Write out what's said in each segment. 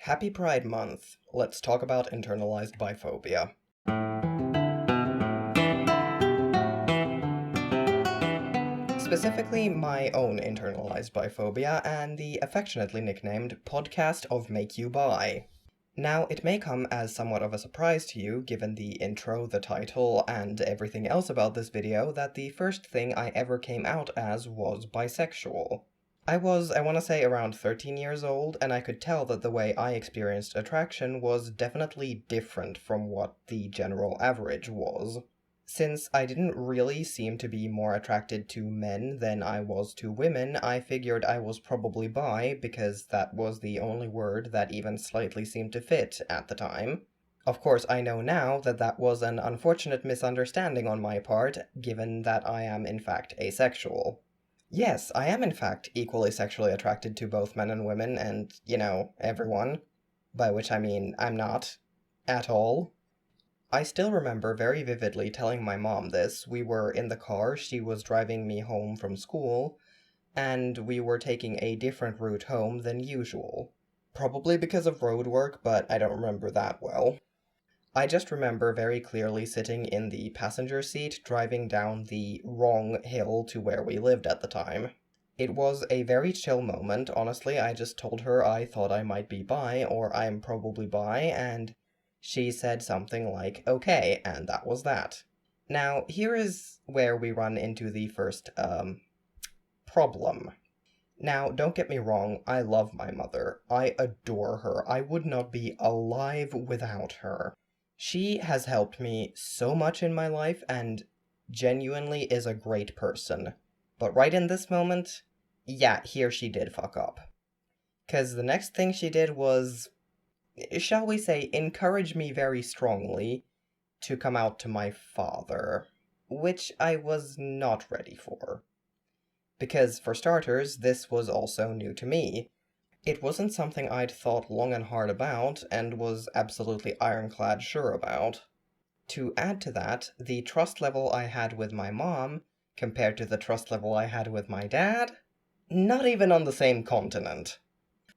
Happy Pride Month. Let's talk about internalized biphobia. Specifically, my own internalized biphobia and the affectionately nicknamed Podcast of Make You Bi. Now, it may come as somewhat of a surprise to you, given the intro, the title, and everything else about this video, that the first thing I ever came out as was bisexual. I want to say, around 13 years old, and I could tell that the way I experienced attraction was definitely different from what the general average was. Since I didn't really seem to be more attracted to men than I was to women, I figured I was probably bi because that was the only word that even slightly seemed to fit at the time. Of course, I know now that that was an unfortunate misunderstanding on my part, given that I am in fact asexual. Yes, I am in fact equally sexually attracted to both men and women and, everyone. By which I mean I'm not. At all. I still remember very vividly telling my mom this. We were in the car, she was driving me home from school, and we were taking a different route home than usual. Probably because of road work, but I don't remember that well. I just remember very clearly sitting in the passenger seat driving down the wrong hill to where we lived at the time. It was a very chill moment, honestly. I just told her I thought I might be bi, or I'm probably bi, and she said something like, okay, and that was that. Now, here is where we run into the first, problem. Now, don't get me wrong, I love my mother. I adore her. I would not be alive without her. She has helped me so much in my life and genuinely is a great person. But right in this moment, yeah, here she did fuck up. 'Cause the next thing she did was, shall we say, encourage me very strongly to come out to my father, which I was not ready for. Because, for starters, this was also new to me. It wasn't something I'd thought long and hard about, and was absolutely ironclad sure about. To add to that, the trust level I had with my mom, compared to the trust level I had with my dad, not even on the same continent.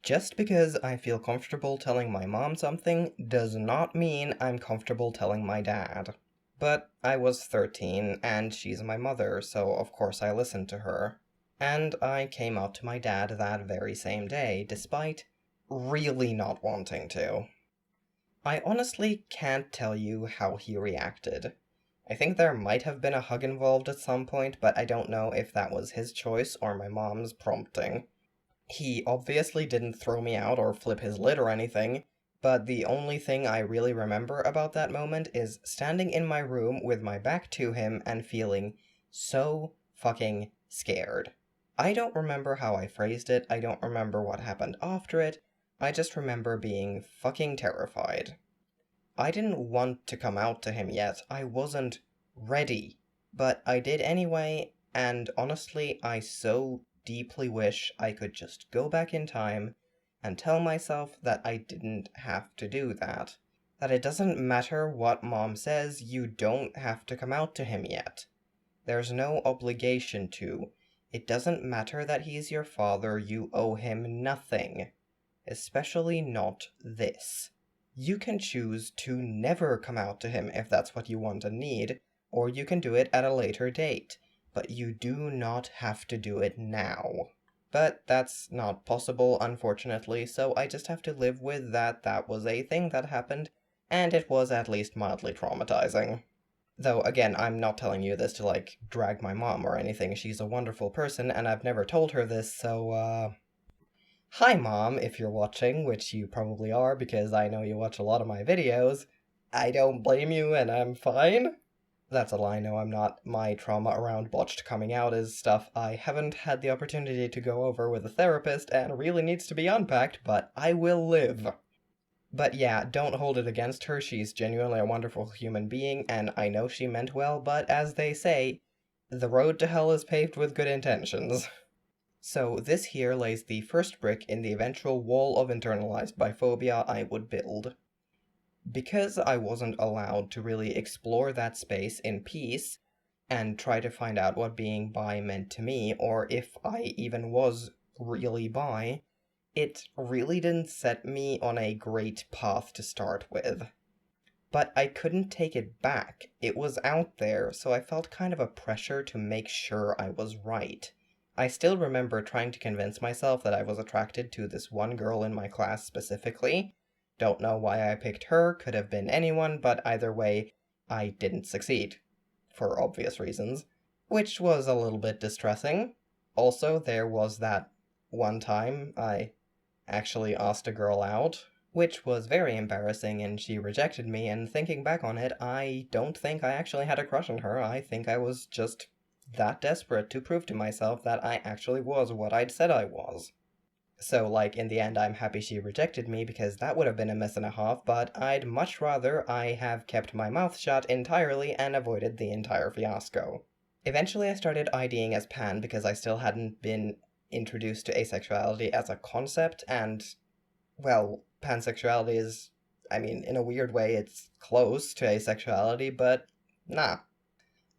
Just because I feel comfortable telling my mom something does not mean I'm comfortable telling my dad. But I was 13, and she's my mother, so of course I listened to her. And I came out to my dad that very same day, despite really not wanting to. I honestly can't tell you how he reacted. I think there might have been a hug involved at some point, but I don't know if that was his choice or my mom's prompting. He obviously didn't throw me out or flip his lid or anything, but the only thing I really remember about that moment is standing in my room with my back to him and feeling so fucking scared. I don't remember how I phrased it, I don't remember what happened after it, I just remember being fucking terrified. I didn't want to come out to him yet, I wasn't ready, but I did anyway, and honestly, I so deeply wish I could just go back in time and tell myself that I didn't have to do that. That it doesn't matter what mom says, you don't have to come out to him yet. There's no obligation to. It doesn't matter that he's your father, you owe him nothing. Especially not this. You can choose to never come out to him if that's what you want and need, or you can do it at a later date, but you do not have to do it now. But that's not possible, unfortunately, so I just have to live with that was a thing that happened, and it was at least mildly traumatizing. Though, again, I'm not telling you this to, drag my mom or anything. She's a wonderful person, and I've never told her this, so, hi, Mom, if you're watching, which you probably are, because I know you watch a lot of my videos. I don't blame you, and I'm fine. That's a lie, no, I'm not. My trauma around botched coming out is stuff I haven't had the opportunity to go over with a therapist, and really needs to be unpacked, but I will live. But yeah, don't hold it against her, she's genuinely a wonderful human being, and I know she meant well, but as they say, the road to hell is paved with good intentions. So this here lays the first brick in the eventual wall of internalized biphobia I would build. Because I wasn't allowed to really explore that space in peace, and try to find out what being bi meant to me, or if I even was really bi, it really didn't set me on a great path to start with. But I couldn't take it back. It was out there, so I felt kind of a pressure to make sure I was right. I still remember trying to convince myself that I was attracted to this one girl in my class specifically. Don't know why I picked her, could have been anyone, but either way, I didn't succeed. For obvious reasons. Which was a little bit distressing. Also, there was that one time I actually asked a girl out, which was very embarrassing, and she rejected me, and thinking back on it, I don't think I actually had a crush on her. I think I was just that desperate to prove to myself that I actually was what I'd said I was. So, like, in the end, I'm happy she rejected me, because that would have been a miss and a half, but I'd much rather I have kept my mouth shut entirely and avoided the entire fiasco. Eventually I started IDing as pan because I still hadn't been introduced to asexuality as a concept, and, well, pansexuality is, I mean, in a weird way, it's close to asexuality, but nah.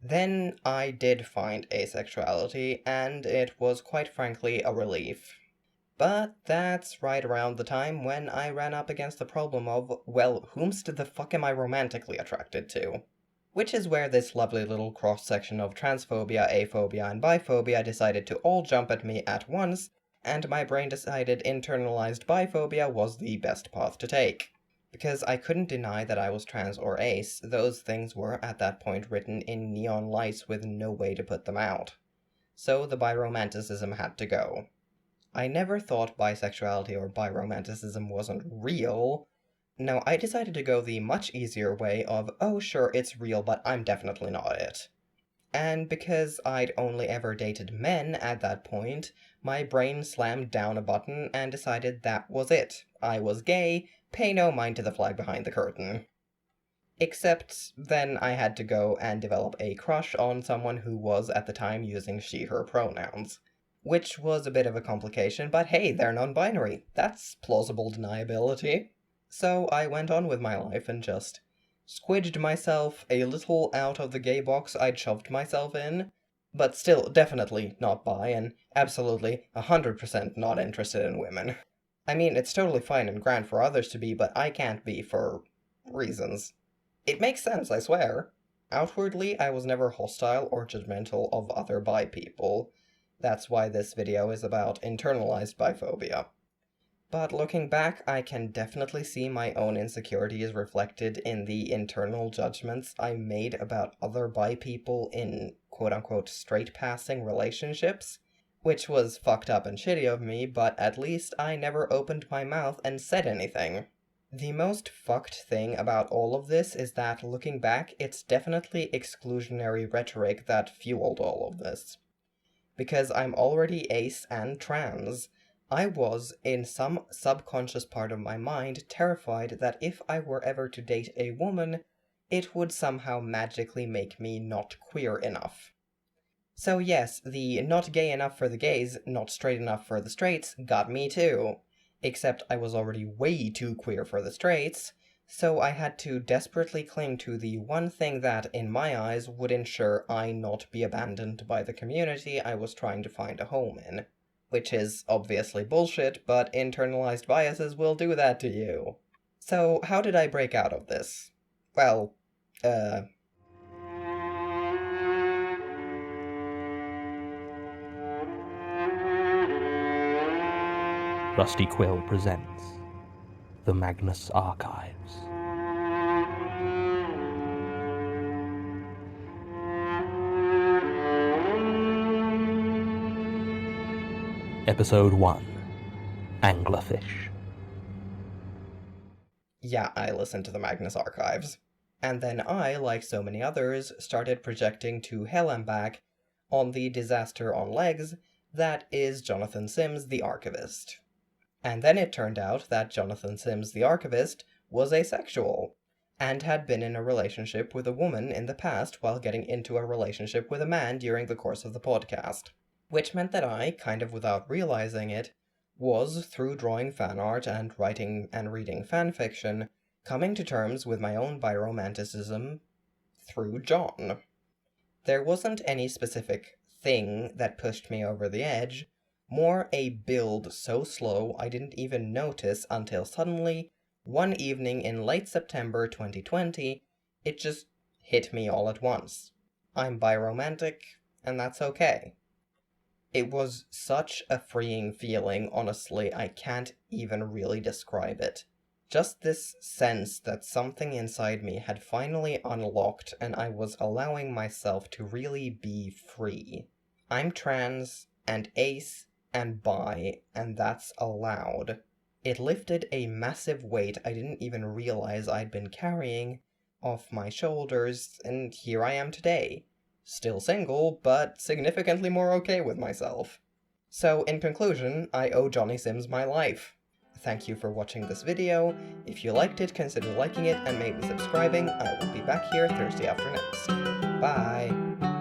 Then I did find asexuality, and it was quite frankly a relief. But that's right around the time when I ran up against the problem of, well, whomst the fuck am I romantically attracted to? Which is where this lovely little cross-section of transphobia, aphobia, and biphobia decided to all jump at me at once, and my brain decided internalized biphobia was the best path to take. Because I couldn't deny that I was trans or ace, those things were at that point written in neon lights with no way to put them out. So the biromanticism had to go. I never thought bisexuality or biromanticism wasn't real. No, I decided to go the much easier way of, oh sure, it's real, but I'm definitely not it. And because I'd only ever dated men at that point, my brain slammed down a button and decided that was it. I was gay, pay no mind to the flag behind the curtain. Except then I had to go and develop a crush on someone who was at the time using she/her pronouns. Which was a bit of a complication, but hey, they're non-binary. That's plausible deniability. So I went on with my life and just squidged myself a little out of the gay box I'd shoved myself in, but still definitely not bi and absolutely 100% not interested in women. I mean, it's totally fine and grand for others to be, but I can't be for reasons. It makes sense, I swear. Outwardly, I was never hostile or judgmental of other bi people. That's why this video is about internalized biphobia. But looking back, I can definitely see my own insecurities reflected in the internal judgments I made about other bi people in quote-unquote straight-passing relationships, which was fucked up and shitty of me, but at least I never opened my mouth and said anything. The most fucked thing about all of this is that, looking back, it's definitely exclusionary rhetoric that fueled all of this. Because I'm already ace and trans, I was, in some subconscious part of my mind, terrified that if I were ever to date a woman, it would somehow magically make me not queer enough. So yes, the not gay enough for the gays, not straight enough for the straights got me too. Except I was already way too queer for the straights, so I had to desperately cling to the one thing that, in my eyes, would ensure I not be abandoned by the community I was trying to find a home in. Which is obviously bullshit, but internalized biases will do that to you. So, how did I break out of this? Well, Rusty Quill presents The Magnus Archives. Episode 1, Anglerfish. Yeah, I listened to the Magnus Archives. And then I, like so many others, started projecting to hell and back on the disaster on legs that is Jonathan Sims, the archivist. And then it turned out that Jonathan Sims, the archivist, was asexual, and had been in a relationship with a woman in the past while getting into a relationship with a man during the course of the podcast. Which meant that I, kind of without realizing it, was, through drawing fan art and writing and reading fanfiction, coming to terms with my own biromanticism through John. There wasn't any specific thing that pushed me over the edge, More a build so slow I didn't even notice until suddenly, one evening in late September 2020, it just hit me all at once. I'm biromantic, and that's okay. It was such a freeing feeling, honestly, I can't even really describe it. Just this sense that something inside me had finally unlocked and I was allowing myself to really be free. I'm trans, and ace, and bi, and that's allowed. It lifted a massive weight I didn't even realize I'd been carrying off my shoulders, and here I am today. Still single, but significantly more okay with myself. So, in conclusion, I owe Johnny Sims my life. Thank you for watching this video. If you liked it, consider liking it and maybe subscribing. I will be back here Thursday after next. Bye!